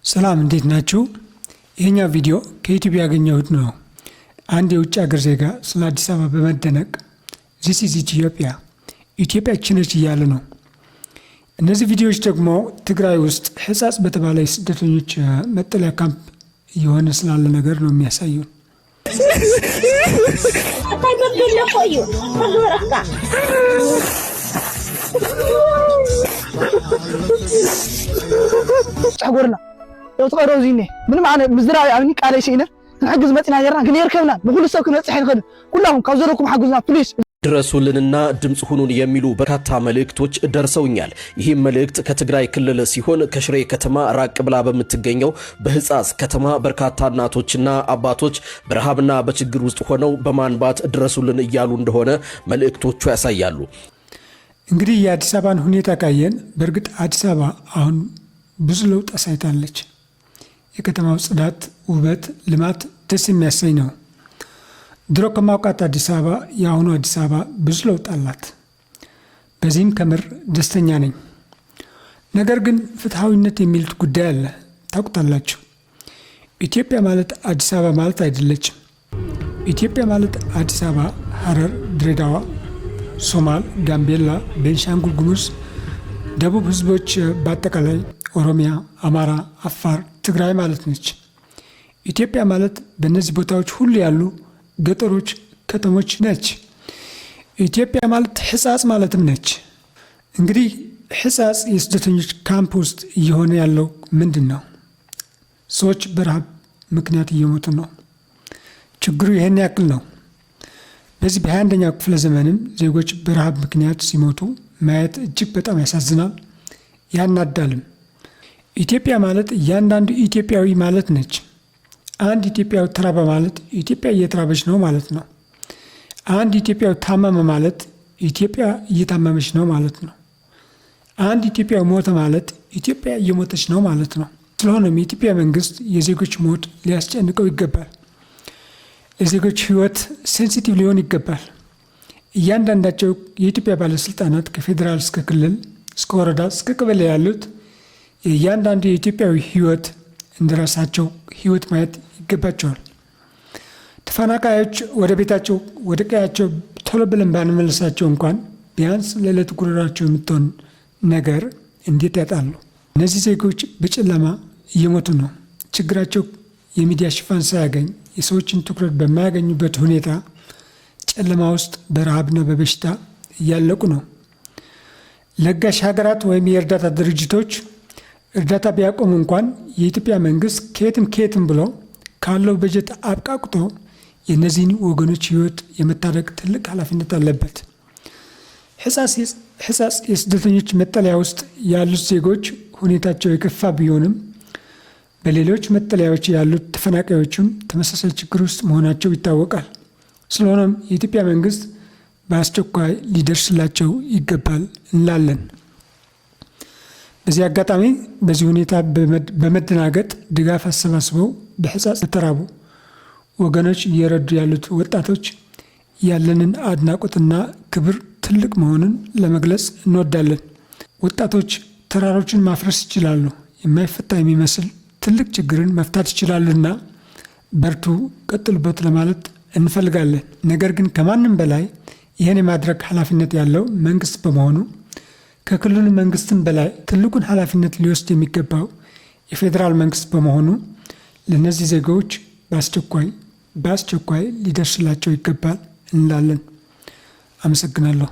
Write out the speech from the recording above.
ሰላም እንዴት ናችሁ? ይሄኛው ቪዲዮ ከዩቲዩብ ያገኘሁት ነው። አንድ የውጭ ሀገር ዜጋ ስለ አዲስ አበባ በመደነቅ this is ኢትዮጵያ ኢትዮጵያችን ነች እያለ ነው። እነዚህ ቪዲዮዎች ደግሞ ትግራይ ውስጥ ሕጻጽ በተባለ የስደተኞች መጠለያ ካምፕ የሆነ ስላለ ነገር ነው የሚያሳዩን። ጸጉርና لو تقرأوا زينه من معنا مزرعة يعني قال شيء نحجز متنا يرنا ግን የርከብና በሁሉ ሰው ከነጽ አይንከዱ ሁላሁን ካዘረኩም حجزنا ፕሊስ ድረሱልንና ድምጽ ሁኑን የሚሉ በርካታ መልእክቶች ደርሰውኛል። ይህ መልእክት ከትግራይ ክልል ሲሆን ከሽሬ ከተማ ራቅ ብላ በመትገኘው በሕጻጽ ከተማ በርካታ እናቶችና አባቶች በረሃብና በችግር ውስጥ ሆነው በማንባት ድረሱልን እያሉ እንደሆነ መልእክቶቹ ያሳያሉ። እንግዲህ የአዲስ አበባን ሁኔታ ካየን በእርግጥ አዲስ አበባ አሁን ብዙ ለውጥ አሳይታለች። የከተማው ጽዳት፣ ውበት፣ ልማት ደስ የሚያሰኝ ነው። ድሮ ከማውቃት አዲስ አበባ የአሁኑ አዲስ አበባ ብዙ ለውጥ አላት። በዚህም ከምር ደስተኛ ነኝ። ነገር ግን ፍትሐዊነት የሚሉት ጉዳይ አለ። ታውቁታላችሁ። ኢትዮጵያ ማለት አዲስ አበባ ማለት አይደለችም። ኢትዮጵያ ማለት አዲስ አበባ፣ ሐረር፣ ድሬዳዋ፣ ሶማል፣ ጋምቤላ፣ ቤንሻንጉል ጉሙዝ፣ ደቡብ ህዝቦች በአጠቃላይ ኦሮሚያ፣ አማራ፣ አፋር፣ ትግራይ ማለት ነች። ኢትዮጵያ ማለት በእነዚህ ቦታዎች ሁሉ ያሉ ገጠሮች፣ ከተሞች ነች። ኢትዮጵያ ማለት ሕጻጽ ማለትም ነች። እንግዲህ ሕጻጽ የስደተኞች ካምፕ ውስጥ እየሆነ ያለው ምንድን ነው? ሰዎች በረሃብ ምክንያት እየሞቱ ነው። ችግሩ ይሄን ያክል ነው። በዚህ በ21ኛው ክፍለ ዘመንም ዜጎች በረሃብ ምክንያት ሲሞቱ ማየት እጅግ በጣም ያሳዝናል፣ ያናዳልም። ኢትዮጵያ ማለት እያንዳንዱ ኢትዮጵያዊ ማለት ነች። አንድ ኢትዮጵያዊ ተራበ ማለት ኢትዮጵያ እየተራበች ነው ማለት ነው። አንድ ኢትዮጵያዊ ታመመ ማለት ኢትዮጵያ እየታመመች ነው ማለት ነው። አንድ ኢትዮጵያዊ ሞተ ማለት ኢትዮጵያ እየሞተች ነው ማለት ነው። ስለሆነም የኢትዮጵያ መንግስት የዜጎች ሞት ሊያስጨንቀው ይገባል። ለዜጎች ህይወት ሴንሲቲቭ ሊሆን ይገባል። እያንዳንዳቸው የኢትዮጵያ ባለስልጣናት ከፌዴራል እስከ ክልል እስከ ወረዳ እስከ ቀበሌ ያሉት እያንዳንዱ የኢትዮጵያዊ ህይወት እንደራሳቸው ህይወት ማየት ይገባቸዋል። ተፈናቃዮች ወደ ቤታቸው ወደ ቀያቸው ቶሎ ብለን ባንመልሳቸው እንኳን ቢያንስ ለዕለት ጉሮሯቸው የምትሆን ነገር እንዴት ያጣሉ? እነዚህ ዜጎች በጨለማ እየሞቱ ነው። ችግራቸው የሚዲያ ሽፋን ሳያገኝ የሰዎችን ትኩረት በማያገኙበት ሁኔታ ጨለማ ውስጥ በረሃብና በበሽታ እያለቁ ነው። ለጋሽ ሀገራት ወይም የእርዳታ ድርጅቶች እርዳታ ቢያቆሙ እንኳን የኢትዮጵያ መንግስት ከየትም ብሎ ካለው በጀት አብቃቅቶ የእነዚህን ወገኖች ህይወት የመታደግ ትልቅ ኃላፊነት አለበት። ሕጻጽ የስደተኞች መጠለያ ውስጥ ያሉት ዜጎች ሁኔታቸው የከፋ ቢሆንም በሌሎች መጠለያዎች ያሉት ተፈናቃዮችም ተመሳሳይ ችግር ውስጥ መሆናቸው ይታወቃል። ስለሆነም የኢትዮጵያ መንግስት በአስቸኳይ ሊደርስላቸው ይገባል እንላለን። በዚህ አጋጣሚ በዚህ ሁኔታ በመደናገጥ ድጋፍ አሰባስበው በሕጻጽ የተራቡ ወገኖች እየረዱ ያሉት ወጣቶች ያለንን አድናቆትና ክብር ትልቅ መሆኑን ለመግለጽ እንወዳለን። ወጣቶች ተራሮችን ማፍረስ ይችላሉ። የማይፈታ የሚመስል ትልቅ ችግርን መፍታት ይችላሉና በርቱ፣ ቀጥሉበት ለማለት እንፈልጋለን። ነገር ግን ከማንም በላይ ይህን የማድረግ ኃላፊነት ያለው መንግስት በመሆኑ ከክልሉ መንግስትም በላይ ትልቁን ኃላፊነት ሊወስድ የሚገባው የፌዴራል መንግስት በመሆኑ ለነዚህ ዜጎች በአስቸኳይ ሊደርስላቸው ይገባል እንላለን። አመሰግናለሁ።